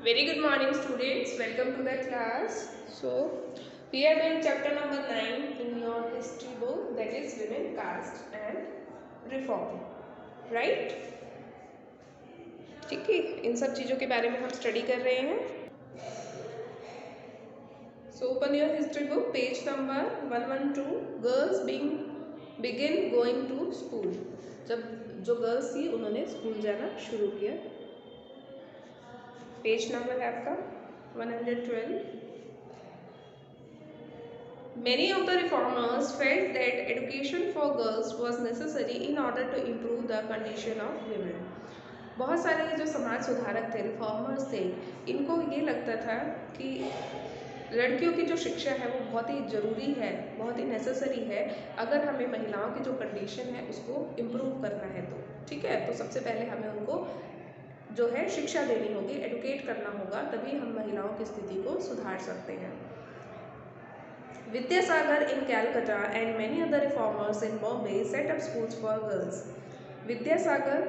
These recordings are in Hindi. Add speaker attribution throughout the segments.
Speaker 1: Very good morning, students. Welcome to the class. So, we are doing chapter number 9 in your history book, that is Women, Caste and Reform. Right? ठीक है, इन सब चीज़ों के बारे में हम स्टडी कर रहे हैं. So, open your history book, page number 112. Girls begin going to school. जब जो गर्ल्स थी उन्होंने स्कूल जाना शुरू किया. पेज नंबर है आपका 112. Many of the reformers felt that education for girls was necessary in order to improve the condition of women. बहुत सारे जो समाज सुधारक थे, रिफॉर्मर्स थे, इनको ये लगता था कि लड़कियों की जो शिक्षा है वो बहुत ही ज़रूरी है, बहुत ही नेसेसरी है अगर हमें महिलाओं की जो कंडीशन है उसको इम्प्रूव करना है तो. ठीक है, तो सबसे पहले हमें उनको जो है शिक्षा देनी होगी, एडुकेट करना होगा, तभी हम महिलाओं की स्थिति को सुधार सकते हैं. Vidyasagar in Calcutta and many other reformers in Bombay set up schools for girls. Vidyasagar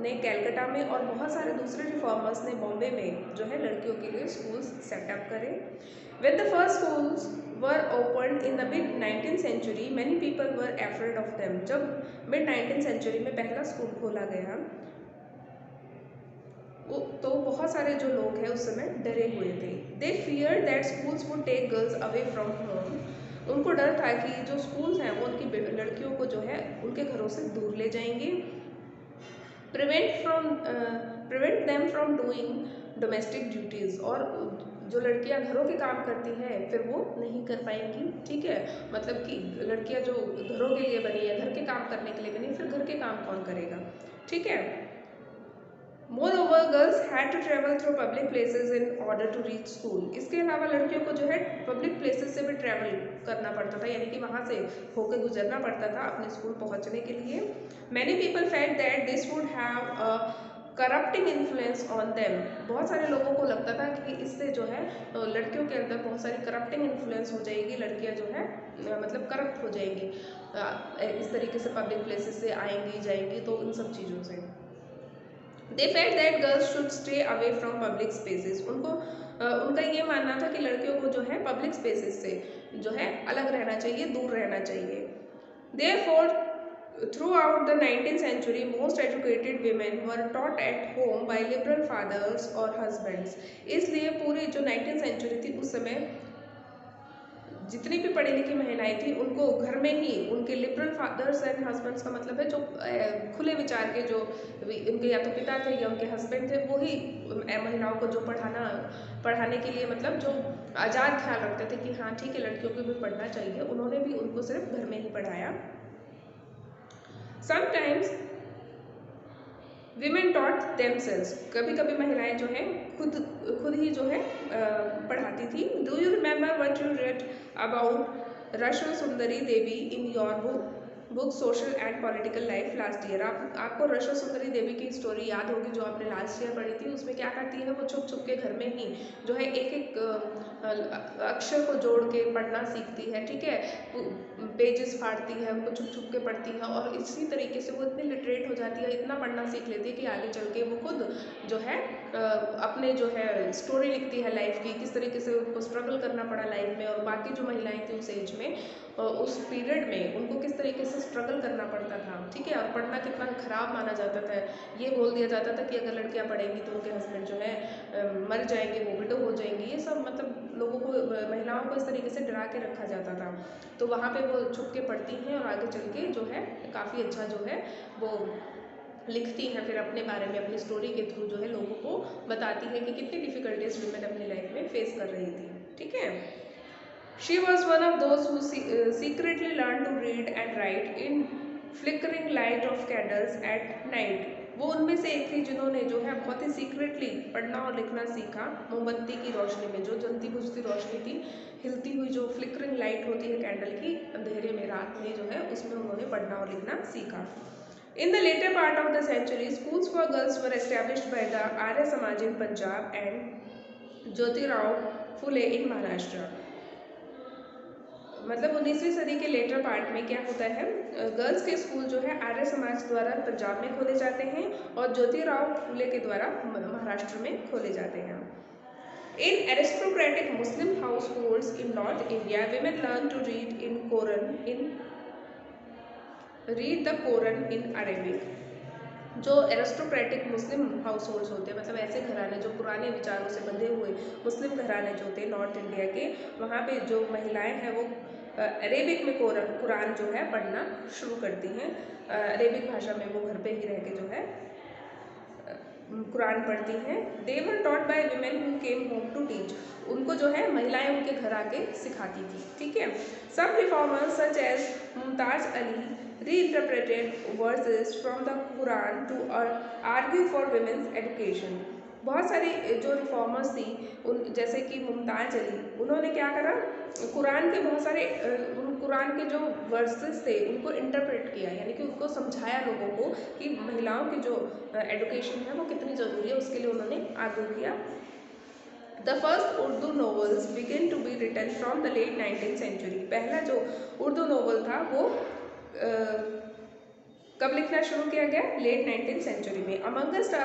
Speaker 1: ने कैलकाटा में और बहुत सारे दूसरे रिफॉर्मर्स ने बॉम्बे में जो है लड़कियों के लिए स्कूल्स सेटअप करे. When the first schools were opened in the mid 19th century, many people were afraid of them. जब mid 19th century में पहला स्कूल खोला गया तो बहुत सारे जो लोग हैं उस समय डरे हुए थे. They fear that schools would take girls away from home. उनको डर था कि जो स्कूल्स हैं वो उनकी लड़कियों को जो है उनके घरों से दूर ले जाएंगे. Prevent them from doing domestic duties. और जो लड़कियां घरों के काम करती हैं फिर वो नहीं कर पाएंगी. ठीक है, मतलब कि लड़कियां जो घरों के लिए बनी है, घर के काम करने के लिए बनी, फिर घर के काम कौन करेगा. ठीक है. Moreover, girls had to travel through public places in order to reach school. इसके अलावा लड़कियों को जो है पब्लिक प्लेसेस से भी ट्रैवल करना पड़ता था, यानी कि वहाँ से होकर गुजरना पड़ता था अपने स्कूल पहुँचने के लिए. Many people felt that this would have a corrupting influence on them. बहुत सारे लोगों को लगता था कि इससे जो है लड़कियों के अंदर बहुत सारी करप्टिंग इन्फ्लुएंस हो जाएगी, लड़कियां जो है मतलब करप्ट हो जाएंगी इस तरीके से पब्लिक प्लेसेस से आएंगी जाएंगी, तो इन सब चीज़ों से. They felt that girls should stay away from public spaces. उनका ये मानना था कि लड़कियों को जो है पब्लिक स्पेसेस से जो है अलग रहना चाहिए, दूर रहना चाहिए. Therefore, throughout the 19th century, most educated women were taught at home by liberal fathers or husbands. इसलिए पूरी जो 19th century थी उस समय जितनी भी पढ़ी लिखी महिलाएं थी उनको घर में ही उनके लिबरल फादर्स एंड हस्बैंड्स का मतलब है जो खुले विचार के जो उनके या तो पिता थे या उनके हस्बैंड थे, वो ही महिलाओं को जो पढ़ाने के लिए मतलब जो आज़ाद ख्याल रखते थे कि हाँ ठीक है लड़कियों को भी पढ़ना चाहिए, उन्होंने भी उनको सिर्फ घर में ही पढ़ाया. Sometimes women taught themselves. कभी कभी महिलाएं जो हैं खुद ही जो है पढ़ाती थी. Do you remember what you read about Rashsundari Devi in your book social and political life last year. आपको रशो सुंदरी देवी की स्टोरी याद होगी जो आपने लास्ट ईयर पढ़ी थी. उसमें क्या करती है, वो छुप छुप के घर में ही जो है एक एक अक्षर को जोड़ के पढ़ना सीखती है. ठीक है, पेजेस फाड़ती है, उनको छुप छुप के पढ़ती है और इसी तरीके से वो इतनी लिटरेट हो जाती है, इतना पढ़ना सीख लेती है कि आगे चल के वो खुद जो है अपने जो है स्टोरी लिखती है लाइफ की, किस तरीके से उनको स्ट्रगल करना पड़ा लाइफ में, और बाकी जो महिलाएं थी उस एज में उस पीरियड में उनको किस तरीके से स्ट्रगल करना पड़ता था. ठीक है, और पढ़ना कितना खराब माना जाता था. ये बोल दिया जाता था कि अगर लड़कियां पढ़ेंगी तो उनके हस्बैंड जो है मर जाएंगे, वो विडो हो जाएंगी. ये सब मतलब लोगों को, महिलाओं को इस तरीके से डरा के रखा जाता था. तो वहाँ पे वो छुप के पढ़ती हैं और आगे चल के जो है काफ़ी अच्छा जो है वो लिखती हैं, फिर अपने बारे में अपनी स्टोरी के थ्रू जो है लोगों को बताती है कि कितनी डिफ़िकल्टीज वुमेन अपनी लाइफ में फेस कर रही थी. ठीक है. She was one of those who secretly learn to read and write in flickering light of candles at night. वो उनमें से एक थी जिन्होंने जो है बहुत ही सीक्रेटली पढ़ना और लिखना सीखा मोमबत्ती की रोशनी में, जो जलती बुझती रोशनी थी, हिलती हुई जो फ्लिकरिंग लाइट होती है कैंडल की अंधेरे में रात में जो है उसमें उन्होंने पढ़ना और लिखना सीखा. In the later part of the century, schools for girls were established by the Arya Samaj in Punjab and Jyotirao Phule in Maharashtra. मतलब 19वीं सदी के लेटर पार्ट में क्या होता है, गर्ल्स के स्कूल जो है आर्य समाज द्वारा पंजाब में खोले जाते हैं और ज्योतिराव फूले के द्वारा महाराष्ट्र में खोले जाते हैं। In aristocratic Muslim households in North India, women learn to read the Quran in Arabic. जो एरिस्टोक्रेटिक मुस्लिम हाउस होल्ड्स होते हैं, मतलब ऐसे घराने जो पुराने विचारों से बंधे हुए मुस्लिम घराने जो होते हैं नॉर्थ इंडिया के, वहाँ पे जो महिलाएं हैं वो अरेबिक में कुरान जो है पढ़ना शुरू करती हैं। अरेबिक भाषा में वो घर पे ही रह के जो है कुरान पढ़ती हैं। They were taught by women who came home to teach, उनको जो है महिलाएं उनके घर आके सिखाती थी। ठीक है। Some reformers such as Mumtaz Ali reinterpreted verses from the Quran to argue for women's education. बहुत सारी जो रिफॉर्मर्स थी उन जैसे कि मुमताज अली, उन्होंने क्या करा, कुरान के बहुत सारे कुरान के जो वर्सेस थे उनको इंटरप्रेट किया, यानी कि उनको समझाया लोगों को कि महिलाओं की जो एजुकेशन है वो कितनी ज़रूरी है, उसके लिए उन्होंने आर्ग्यू किया। The first Urdu novels began to be written from the late 19th century. पहला जो उर्दू नोवेल था वो कब लिखना शुरू किया गया, लेट 19th सेंचुरी में। Amongst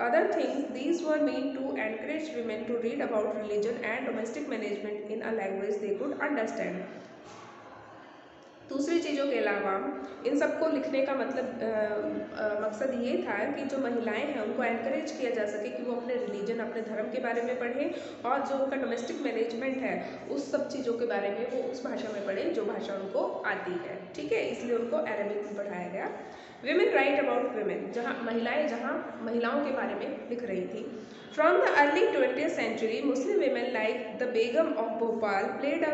Speaker 1: other things, these were meant to encourage women to read about religion and domestic management in a language they could understand. दूसरी चीज़ों के अलावा इन सबको लिखने का मतलब मकसद ये था कि जो महिलाएं हैं उनको एनकरेज किया जा सके कि वो अपने रिलीजन, अपने धर्म के बारे में पढ़ें और जो उनका डोमेस्टिक मैनेजमेंट है उस सब चीज़ों के बारे में वो उस भाषा में पढ़ें जो भाषा उनको आती है। ठीक है, इसलिए उनको अरेबिक में पढ़ाया गया। विमेन राइट अबाउट विमेन, जहाँ महिलाओं के बारे में लिख रही थी। From the early 20th century, Muslim women like the Begum of Bhopal played a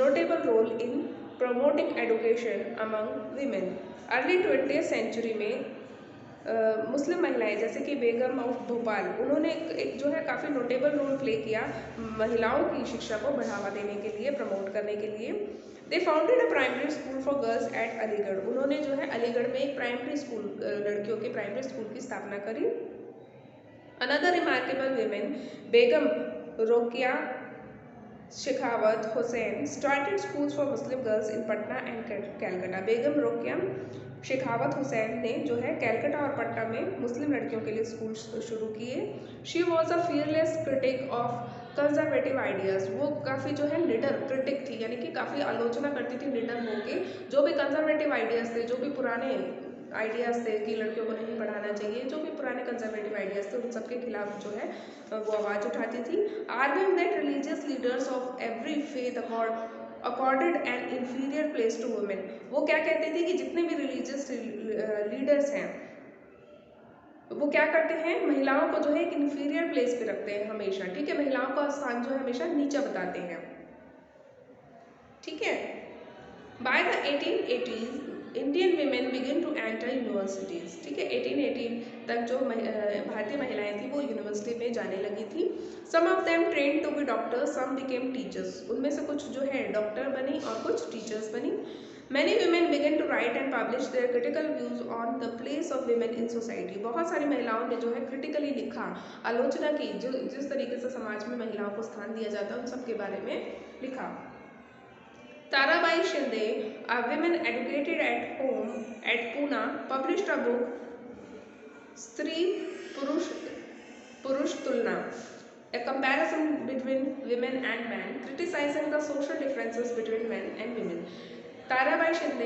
Speaker 1: notable role in promoting education among women. Early 20th century में मुस्लिम महिलाएं जैसे कि बेगम ऑफ भोपाल, उन्होंने एक जो है काफ़ी नोटेबल रोल प्ले किया महिलाओं की शिक्षा को बढ़ावा देने के लिए, प्रमोट करने के लिए। They founded a primary school for girls at Aligarh, उन्होंने जो है अलीगढ़ में एक प्राइमरी स्कूल, लड़कियों के प्राइमरी स्कूल की स्थापना करी। Another remarkable women Begum Rokeya Sakhawat Hossain started schools for Muslim girls in Patna and Calcutta. Begum Rokeya Sakhawat Hossain ने जो है कैलकाटा और पटना में मुस्लिम लड़कियों के लिए स्कूल शुरू किए। She was a fearless critic of conservative ideas, वो काफ़ी जो है निडर क्रिटिक थी, यानी कि काफ़ी आलोचना करती थी निडर होके, जो भी कंजर्वेटिव आइडियाज़ थे, जो भी पुराने आइडियाज़ थे कि लड़कियों को नहीं पढ़ाना चाहिए, जो भी पुराने कंजर्वेटिव आइडियाज़ थे उन सब के खिलाफ जो है वो आवाज़ उठाती थी। Arguing that religious leaders of every faith accorded an inferior place to women, वो क्या कहती थी कि जितने भी रिलीजियस लीडर्स हैं वो क्या करते हैं, महिलाओं को जो है एक इंफीरियर प्लेस पे रखते हैं हमेशा। ठीक है, महिलाओं का स्थान जो है हमेशा नीचा बताते हैं। ठीक है। By the 1880s Indian women begin to enter universities. ठीक है, 1818 तक जो भारतीय महिलाएं थी वो यूनिवर्सिटी में जाने लगी थी। Some of them train to be doctors, some became teachers, उनमें से कुछ जो है डॉक्टर बनी और कुछ टीचर्स बनी। Many women begin to write and publish their critical views on the place of women in society, बहुत सारी महिलाओं ने जो है क्रिटिकली लिखा, आलोचना की, जो जिस तरीके से समाज में महिलाओं को स्थान दिया जाता है उन सब के बारे में लिखा। Tarabai Shinde, a woman educated at home at Pune, published a book, Stri Purush Tulna, a comparison between women and men, criticizing the social differences between men and women. Tarabai Shinde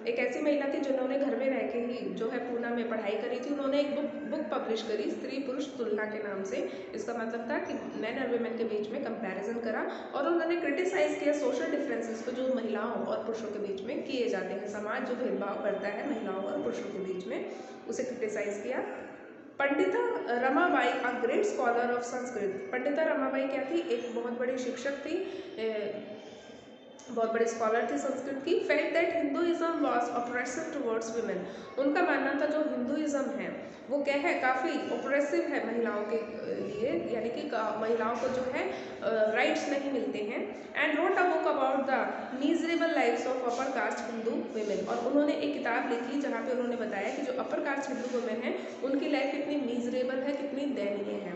Speaker 1: एक ऐसी महिला थी जिन्होंने घर में रह के ही जो है पूना में पढ़ाई करी थी। उन्होंने एक बुक पब्लिश करी, स्त्री पुरुष तुलना के नाम से। इसका मतलब था कि मैन और वुमेन के बीच में कंपैरिजन करा और उन्होंने क्रिटिसाइज किया सोशल डिफरेंसेस को जो महिलाओं और पुरुषों के बीच में किए जाते हैं। समाज जो भेदभाव करता है महिलाओं और पुरुषों के बीच में, उसे क्रिटिसाइज किया। Pandita Ramabai, a great scholar of Sanskrit, Pandita Ramabai क्या थी, एक बहुत बड़ी शिक्षक थी, बहुत बड़ी स्कॉलर थी संस्कृत की। Felt that Hinduism was oppressive towards women, उनका मानना था जो हिंदुइज्म है वो क्या है, काफ़ी ऑप्रेसिव है महिलाओं के लिए, यानी कि महिलाओं को जो है राइट्स नहीं मिलते हैं। And wrote a book about the miserable lifes of upper caste Hindu women, और उन्होंने एक किताब लिखी जहाँ पे उन्होंने बताया कि जो अपर कास्ट हिंदू वुमेन है उनकी लाइफ कितनी मीजरेबल है, कितनी दयनीय है।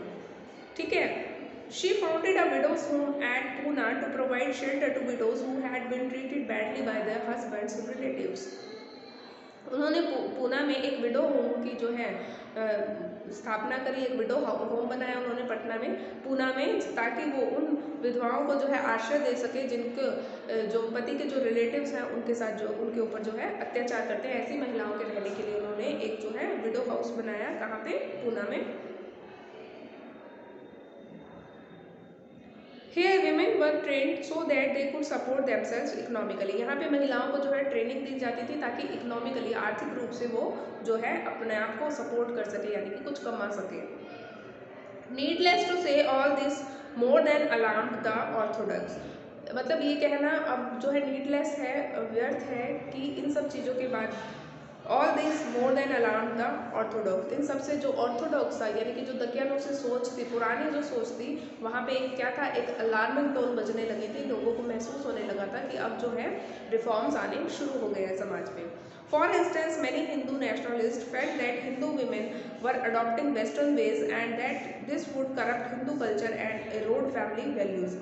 Speaker 1: ठीक है। She founded a widow's home at Pune to provide shelter to widows who had been treated badly by their husbands' relatives. उन्होंने पूना में एक विडो होम की जो है स्थापना करी, एक विडो होम बनाया उन्होंने पटना में, पूना में, ताकि वो उन विधवाओं को जो है आश्रय दे सके जिनको जो पति के जो रिलेटिव्स हैं उनके साथ जो उनके ऊपर जो है अत्याचार करते हैं, ऐसी महिलाओं के रहने के लिए उन्होंने एक जो है विडो हाउस बनाया। कहाँ पे? पूना में। Here women were trained so that they could support themselves economically. यहाँ पे महिलाओं को जो है ट्रेनिंग दी जाती थी ताकि इकोनॉमिकली, आर्थिक रूप से वो जो है अपने आप को सपोर्ट कर सके, यानी कि कुछ कमा सके। Needless to say all this more than alarmed the orthodox. मतलब ये कहना अब जो है नीडलेस है, व्यर्थ है कि इन सब चीज़ों के बाद all this more than alarm the orthodox, इन सबसे जो ऑर्थोडॉक्स था, यानी कि जो दकियानूसी सोच थी, पुरानी जो सोच थी, वहाँ पे एक क्या था, एक अलार्मिंग टोन बजने लगी थी। लोगों को महसूस होने लगा था कि अब जो है रिफॉर्म्स आने शुरू हो गए हैं समाज में। For instance many Hindu nationalist felt that Hindu women were adopting western ways and that this would corrupt Hindu culture and erode family values.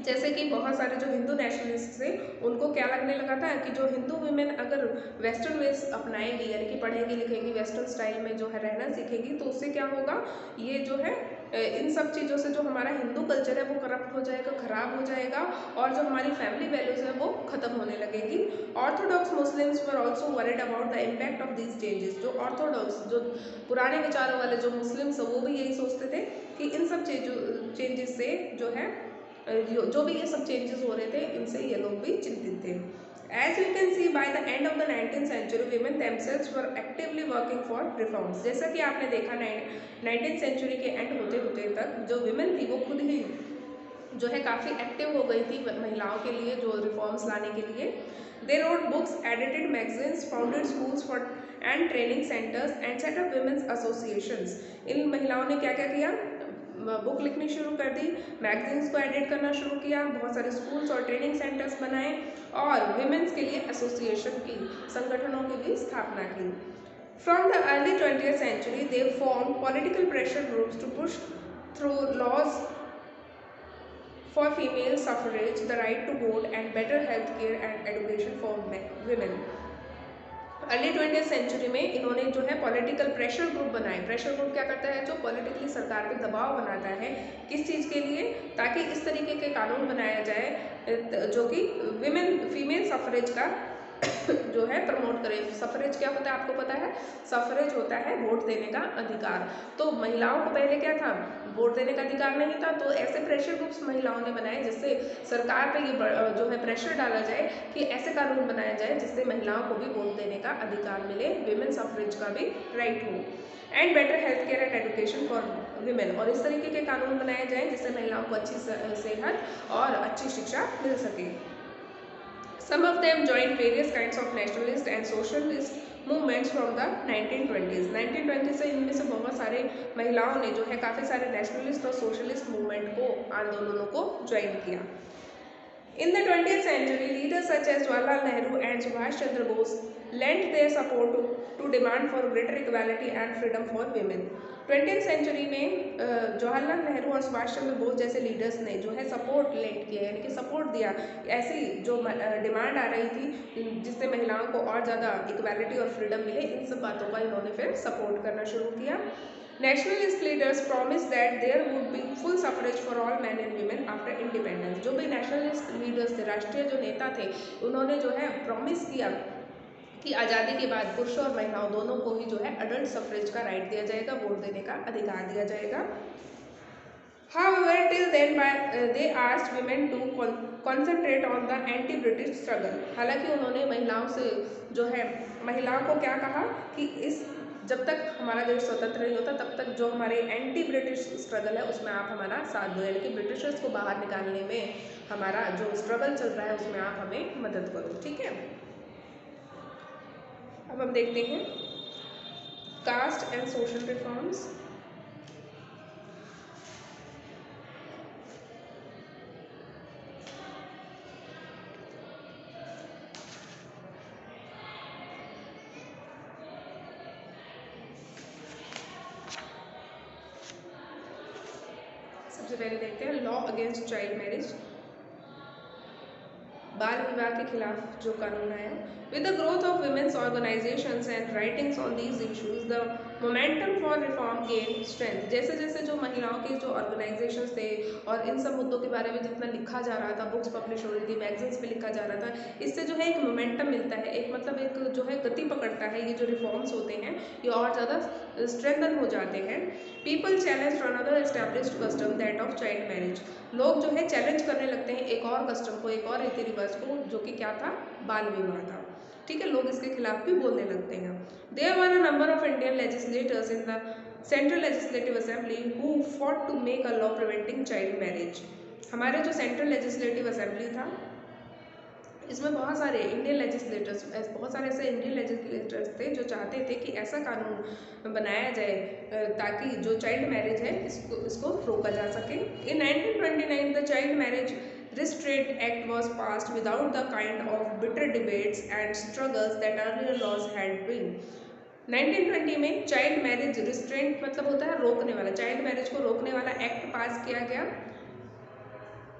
Speaker 1: जैसे कि बहुत सारे जो हिंदू नेशनलिस्ट थे उनको क्या लगने लगा था कि जो हिंदू वुमेन अगर वेस्टर्न वेज अपनाएंगी, यानी कि पढ़ेंगी लिखेंगी, वेस्टर्न स्टाइल में जो है रहना सीखेगी, तो उससे क्या होगा, ये जो है इन सब चीज़ों से जो हमारा हिंदू कल्चर है वो करप्ट हो जाएगा, ख़राब हो जाएगा, और जो हमारी फैमिली वैल्यूज़ है वो ख़त्म होने लगेगी। Orthodox Muslims were also worried about the impact of these changes. जो ऑर्थोडॉक्स, जो पुराने विचारों वाले जो मुस्लिम्स वो भी यही सोचते थे कि इन सब चेंजेस से जो है जो भी ये सब चेंजेस हो रहे थे, इनसे ये लोग भी चिंतित थे। As you can see, by the end of the 19th century, women themselves were actively working for reforms. जैसा कि आपने देखा 19th century के एंड होते होते तक जो विमेन थी वो खुद ही जो है काफ़ी एक्टिव हो गई थी महिलाओं के लिए जो रिफॉर्म्स लाने के लिए। They wrote books, edited magazines, founded schools for and training centres and set up women's associations. इन महिलाओं ने क्या क्या किया, बुक लिखनी शुरू कर दी, मैगजीन्स को एडिट करना शुरू किया, बहुत सारे स्कूल्स और ट्रेनिंग सेंटर्स बनाए, और विमेंस के लिए एसोसिएशन की, संगठनों की भी स्थापना की। From the early 20th century, they formed political pressure groups to push through laws for female suffrage, the right to vote, and better health care and education for women. Early 20th century में इन्होंने जो है पॉलिटिकल प्रेशर ग्रुप बनाए। प्रेशर ग्रुप क्या करता है, जो पॉलिटिकली सरकार पे दबाव बनाता है, किस चीज़ के लिए, ताकि इस तरीके के कानून बनाया जाए जो कि विमेन फीमेल सफरेज का जो है प्रमोट करे। सफरेज क्या होता है आपको पता है, सफरेज होता है वोट देने का अधिकार। तो महिलाओं को पहले क्या था, वोट देने का अधिकार नहीं था, तो ऐसे प्रेशर ग्रुप्स महिलाओं ने बनाए जिससे सरकार पे ये जो है प्रेशर डाला जाए कि ऐसे कानून बनाया जाए जिससे महिलाओं को भी वोट देने का अधिकार मिले, विमेन सफरेज का भी राइट हो, and better health care and education for women. और इस तरीके के कानून बनाए जाएँ जिससे महिलाओं को अच्छी सेहत और अच्छी शिक्षा मिल सके। Some of them joined various kinds of nationalist and socialist movements from the 1920s. 1920 से इनमें से बहुत सारे महिलाओं ने जो है काफ़ी सारे नेशनलिस्ट और सोशलिस्ट मूवमेंट को, आंदोलनों को ज्वाइन किया। In the 20th century, leaders such as Jawaharlal Nehru and Subhash Chandra Bose lent their support to demand for greater equality and freedom for women. 20th century में जवाहरलाल नेहरू और सुभाष चंद्र बोस जैसे लीडर्स ने जो है सपोर्ट लेट किया, यानी कि सपोर्ट दिया ऐसी जो डिमांड आ रही थी जिससे महिलाओं को और ज़्यादा इक्वालिटी और फ्रीडम मिले, इन सब बातों का इन्होंने फिर सपोर्ट करना शुरू किया। Nationalist leaders promise that there would be full suffrage for all men and women after independence. जो भी नेशनलिस्ट लीडर्स थे, राष्ट्रीय जो नेता थे, उन्होंने जो है प्रॉमिस किया कि आज़ादी के बाद पुरुषों और महिलाओं दोनों को ही जो है अडल्ट सफरेज का राइट दिया जाएगा, वोट देने का अधिकार दिया जाएगा। However, till then they asked women to concentrate on the anti-British struggle. हालांकि उन्होंने महिलाओं से जो है महिलाओं को क्या कहा कि इस जब तक हमारा देश स्वतंत्र नहीं होता तब तक जो हमारे एंटी ब्रिटिश स्ट्रगल है उसमें आप हमारा साथ दो, यानी कि ब्रिटिशर्स को बाहर निकालने में हमारा जो स्ट्रगल चल रहा है उसमें आप हमें मदद करो, ठीक है। अब हम देखते हैं कास्ट एंड सोशल रिफॉर्म्स। सबसे पहले देखते हैं लॉ अगेंस्ट चाइल्ड मैरिज, बाल विवाह के खिलाफ जो कानून आया। With the growth of women's organisations and writings on these issues the momentum for reform gain strength. जैसे जैसे जो महिलाओं के जो ऑर्गेनाइजेशंस थे और इन सब मुद्दों के बारे में जितना लिखा जा रहा था, बुक्स पब्लिश हो रही थी, मैगजीन्स पे लिखा जा रहा था, इससे जो है एक मोमेंटम मिलता है, एक मतलब एक जो है गति पकड़ता है। ये जो रिफॉर्म्स होते हैं ये और ज़्यादा स्ट्रेंथन हो जाते हैं। People challenge another established custom that of child marriage. लोग जो है चैलेंज करने लगते हैं एक और कस्टम को, एक और रीति रिवाज को, जो कि क्या था, बाल विवाह था। ठीक है, लोग इसके खिलाफ भी बोलने लगते हैं। There were a number of Indian legislators in the central legislative assembly who fought to make a law preventing child marriage. हमारे जो सेंट्रल लेजिस्लेटिव असेंबली था, इसमें बहुत सारे इंडियन लेजिस्लेटर्स, बहुत सारे ऐसे इंडियन लेजिस्लेटर्स थे जो चाहते थे कि ऐसा कानून बनाया जाए ताकि जो चाइल्ड मैरिज है इसको रोका जा सके। In 1929 the child marriage restraint act was passed without the kind of bitter debates and struggles that earlier laws had been. 1920 में चाइल्ड मैरिज रिस्ट्रेंट मतलब होता है रोकने वाला, चाइल्ड मैरिज को रोकने वाला एक्ट पास किया गया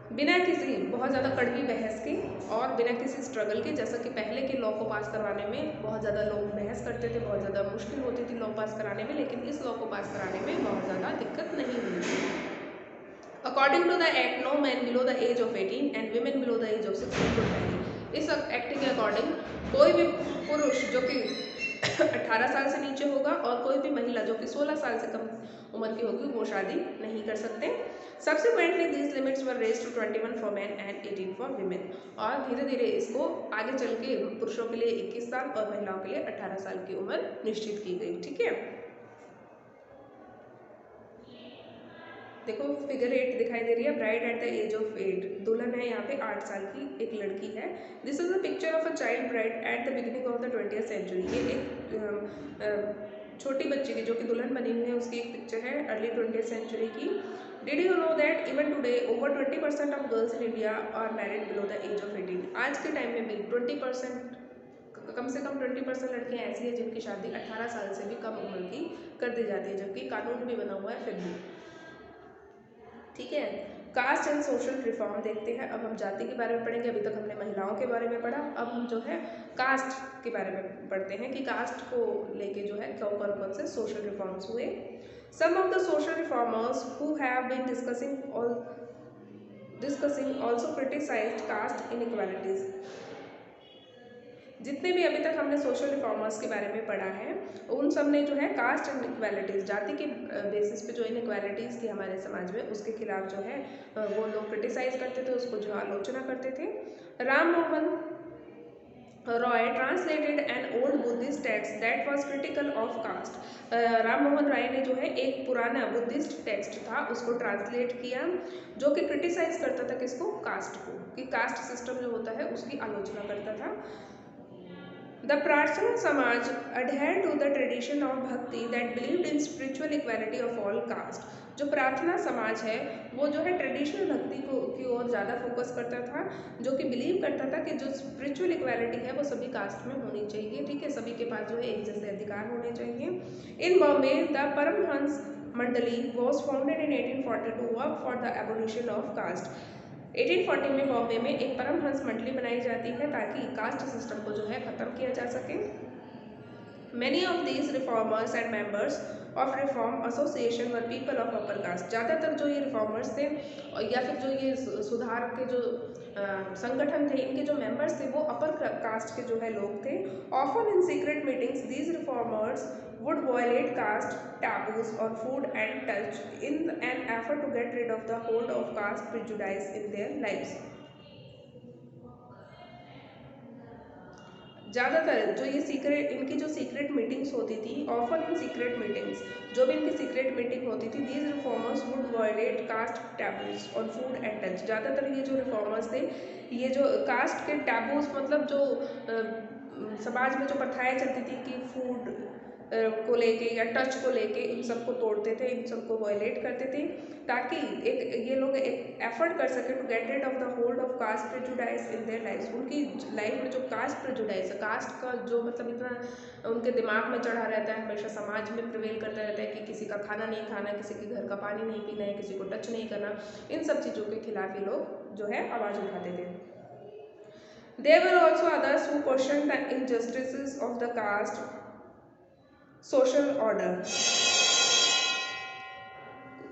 Speaker 1: बिना किसी बहुत ज़्यादा कड़वी बहस के और बिना किसी स्ट्रगल के। जैसा कि पहले के लॉ को पास करवाने में बहुत ज़्यादा लोग बहस करते थे, बहुत ज़्यादा मुश्किल होती थी लॉ पास कराने में, लेकिन इस लॉ को पास कराने में बहुत ज़्यादा दिक्कत नहीं हुई। According to the act no man below the age of 18 and women below the age of 16 could marry. इस एक्ट के अकॉर्डिंग कोई भी पुरुष जो कि 18 साल से नीचे होगा और कोई भी महिला जो कि 16 साल से कम उम्र की होगी वो शादी नहीं कर सकते। Subsequently these limits were raised to 21 for men and 18 for women. और धीरे धीरे इसको आगे चल के पुरुषों के लिए 21 साल और महिलाओं के लिए 18 साल की उम्र निश्चित की गई। ठीक है, देखो फिगर 8 दिखाई दे रही है, bride at the age of 8। दुल्हन है यहाँ पे 8 साल की एक लड़की है। This is a picture of a child bride at the beginning of the 20th century. ये एक छोटी बच्ची की जो कि दुल्हन बनी हुई है उसकी एक पिक्चर है अर्ली 20th सेंचुरी की। Did you know that even today over 20% of girls in India are married below the age of 18। आज के टाइम में भी 20%, कम से कम 20% लड़कियाँ ऐसी हैं जिनकी शादी 18 साल से भी कम उम्र की कर दी जाती है, जबकि कानून भी बना हुआ है फिर भी। ठीक है, कास्ट एंड सोशल रिफॉर्म देखते हैं। अब हम जाति के बारे में पढ़ेंगे, अभी तक हमने महिलाओं के बारे में पढ़ा, अब हम जो है कास्ट के बारे में पढ़ते हैं कि कास्ट को लेके जो है कौन कौन से सोशल रिफॉर्म्स हुए। Some of the social reformers who have been discussing also criticised caste inequalities. जितने भी अभी तक हमने सोशल रिफॉर्मर्स के बारे में पढ़ा है उन सब ने जो है कास्ट इनइक्वालिटीज़, जाति के बेसिस पे जो इनइक्वालिटीज़ थी हमारे समाज में उसके खिलाफ जो है वो लोग क्रिटिसाइज करते थे, उसको जो आलोचना करते थे। Ram Mohan Roy translated an old Buddhist text that was critical of caste. Ram Mohan Roy ने जो है एक पुराना बुद्धिस्ट टेक्स्ट था उसको ट्रांसलेट किया जो कि क्रिटिसाइज करता था किसको, कास्ट को, कि कास्ट सिस्टम जो होता है उसकी आलोचना करता था। The Prarthana Samaj adhered to the tradition of bhakti that believed in spiritual equality of all caste. जो प्रार्थना समाज है वो जो है ट्रेडिशनल भक्ति को की ओर ज़्यादा फोकस करता था, जो कि बिलीव करता था कि जो स्पिरिचुअल इक्वालिटी है वो सभी कास्ट में होनी चाहिए। ठीक है, सभी के पास जो है एक जैसे अधिकार होने चाहिए। इन Bombay the Paramhans Mandali was founded in 1840 to work for the abolition of caste. 1840 में बॉम्बे में एक परमहंस मंडली बनाई जाती है ताकि कास्ट सिस्टम को जो है ख़त्म किया जा सके। Many of these reformers and members of reform association were people of upper cast. ज़्यादातर जो ये रिफॉर्मर्स थे या फिर जो ये सुधार के जो संगठन थे इनके जो मेंबर्स थे वो अपर कास्ट के जो है लोग थे। Often in secret meetings these reformers would violate caste taboos on food and touch in an effort to get rid of the hold of caste prejudice in their lives. ज़्यादातर जो ये सीक्रेट इनकी जो सीक्रेट मीटिंग्स होती थी, ऑफन इन सीक्रेट मीटिंग्स, जो भी इनकी सीक्रेट मीटिंग होती थी, these reformers would violate caste taboos on food and touch. ज़्यादातर ये जो रिफॉर्मर्स थे ये जो कास्ट के टैबूज मतलब जो समाज में जो प्रथाएं चलती थी कि फूड को लेके या टच को लेके इन सबको तोड़ते थे, इन सबको वायलेट करते थे, ताकि ये लोग एक एफर्ट कर सके to get rid of the hold of caste prejudice in their life. उनकी लाइफ में जो कास्ट प्रेजुडाइज है, कास्ट का जो मतलब इतना उनके दिमाग में चढ़ा रहता है, हमेशा समाज में प्रिवेल करता रहता है कि किसी का खाना नहीं खाना, किसी के घर का पानी नहीं पीना है, किसी को टच नहीं करना, इन सब चीज़ों के खिलाफ ये लोग जो है आवाज़ उठाते थे। There were also others who questioned the injustices of the caste social order.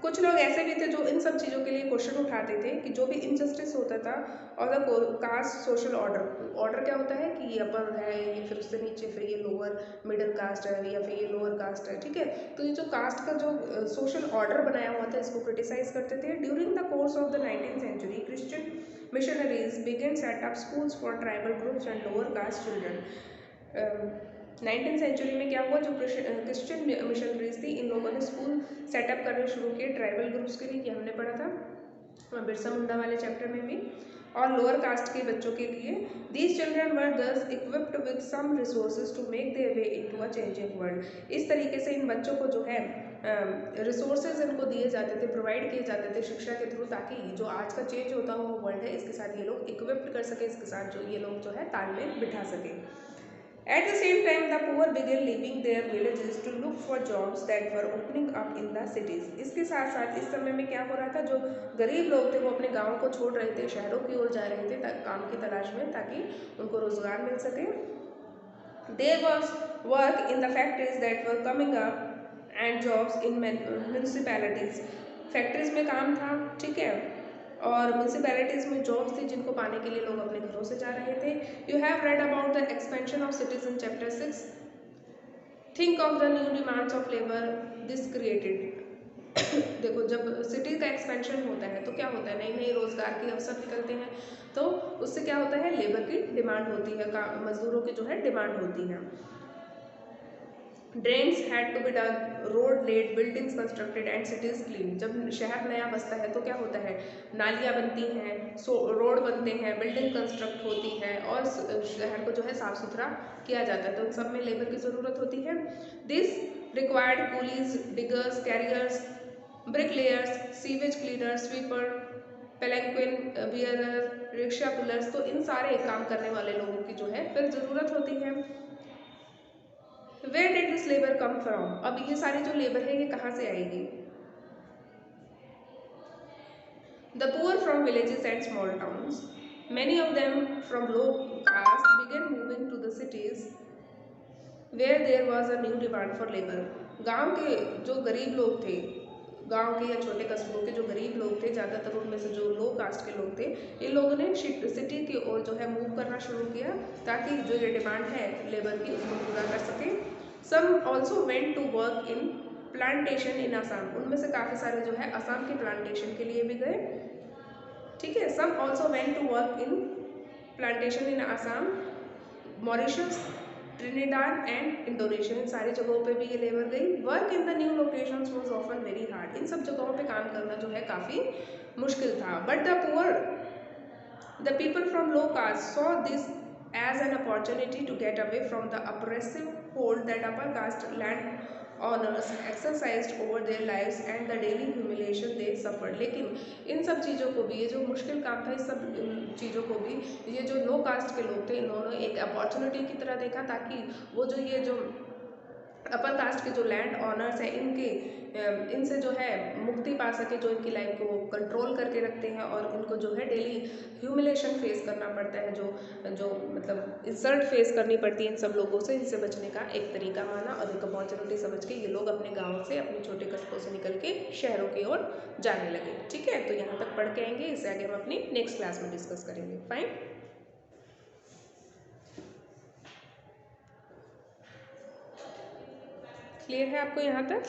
Speaker 1: कुछ लोग ऐसे भी थे जो इन सब चीज़ों के लिए क्वेश्चन उठाते थे कि जो भी इनजस्टिस होता था और द कास्ट सोशल ऑर्डर क्या होता है कि ये अपर है, ये फिर उससे नीचे फिर ये लोअर मिडिल कास्ट है या फिर ये लोअर कास्ट है, ठीक है। तो ये जो कास्ट का जो सोशल ऑर्डर बनाया हुआ था इसको क्रिटिसाइज करते थे। During the course of the 19th century Christian missionaries began set up schools for tribal groups and lower caste children. 19th century में क्या हुआ, जो क्रिश्चियन मिशनरीज थी इन लोगों ने स्कूल सेटअप करने शुरू किए ट्राइबल ग्रुप्स के लिए, ये हमने पढ़ा था बिरसा मुंडा वाले चैप्टर में भी, और लोअर कास्ट के बच्चों के लिए। These children were thus equipped with some resources to make their way into a changing world. इस तरीके से इन बच्चों को जो है रिसोर्सेज इनको दिए जाते थे, प्रोवाइड किए जाते थे शिक्षा के थ्रू, ताकि जो आज का चेंज होता हुआ वर्ल्ड है इसके साथ ये लोग इक्विप्ड कर सके, इसके साथ जो ये लोग जो है तालमेल बिठा सके। At the same time, the poor began leaving their villages to look for jobs that were opening up in the cities. इसके साथ साथ इस समय में क्या हो रहा था, जो गरीब लोग थे वो अपने गाँव को छोड़ रहे थे, शहरों की ओर जा रहे थे काम की तलाश में, ताकि उनको रोजगार मिल सके। There was work in the factories that were coming up and jobs in municipalities. Factories में काम था, ठीक है, और म्यूनसिपैलिटीज़ में जॉब्स थी जिनको पाने के लिए लोग अपने घरों से जा रहे थे। You have read about the expansion of cities in chapter 6। Think of the new demands of labour this created. देखो, जब सिटी का एक्सपेंशन होता है तो क्या होता है, नई नई रोजगार के अवसर निकलते हैं, तो उससे क्या होता है, लेबर की डिमांड होती है, मजदूरों की जो है डिमांड होती है। Drains had to be dug, road laid, buildings constructed and cities clean. जब शहर नया बसता है तो क्या होता है, नालियाँ बनती हैं, रोड बनते हैं, बिल्डिंग कंस्ट्रक्ट होती है और शहर को जो है साफ सुथरा किया जाता है, तो इन सब में लेबर की ज़रूरत होती है। This required coolies, diggers, carriers, bricklayers, sewage cleaner, sweeper, palanquin bearer, rickshaw pullers. तो इन सारे काम करने वाले लोगों की जो है फिर ज़रूरत होती है। Where did this labor come from? अब ये सारी जो लेबर है ये कहाँ से आएगी? The poor from villages and small towns, many of them from low caste, began moving to the cities where there was a new demand for labor. गांव के जो गरीब लोग थे, गांव के या छोटे कस्बों के जो गरीब लोग थे, ज़्यादातर उनमें से जो लो कास्ट के लोग थे, इन लोगों ने सिटी की ओर जो है मूव करना शुरू किया, ताकि जो ये डिमांड है लेबर की उसको पूरा कर सके। Some also went to work in plantation in Assam. उनमें से काफ़ी सारे जो है असम के प्लांटेशन के लिए भी गए, ठीक है। Some also went to work in plantation in Assam, Mauritius, Trinidad and Indonesia. इन सारी जगहों पे भी ये लेबर गई। Work in the new locations was often very hard. इन सब जगहों पे काम करना जो है काफ़ी मुश्किल था। But the people from low caste saw this as an opportunity to get away from the oppressive hold that upper caste land owners exercised over their lives and the daily humiliation they suffered। लेकिन इन सब चीज़ों को भी, ये जो मुश्किल काम था, इस सब चीज़ों को भी ये जो लो कास्ट के लोग थे इन्होंने एक अपॉर्चुनिटी की तरह देखा, ताकि वो जो ये जो अपर कास्ट के जो लैंड ऑनर्स हैं इनसे जो है मुक्ति पा सके, जो इनकी लाइफ को कंट्रोल करके रखते हैं और इनको जो है डेली ह्यूमिलेशन फेस करना पड़ता है, जो मतलब इंसल्ट फेस करनी पड़ती है इन सब लोगों से, इनसे बचने का एक तरीका माना और एक अपॉर्चुनिटी समझ के ये लोग अपने गाँव से, अपने छोटे कस्बों से निकल के शहरों की ओर जाने लगे, ठीक है। तो यहाँ तक पढ़ के आएंगे, इससे आगे हम अपनी नेक्स्ट क्लास में डिस्कस करेंगे। फाइन, क्लियर है आपको यहाँ तक?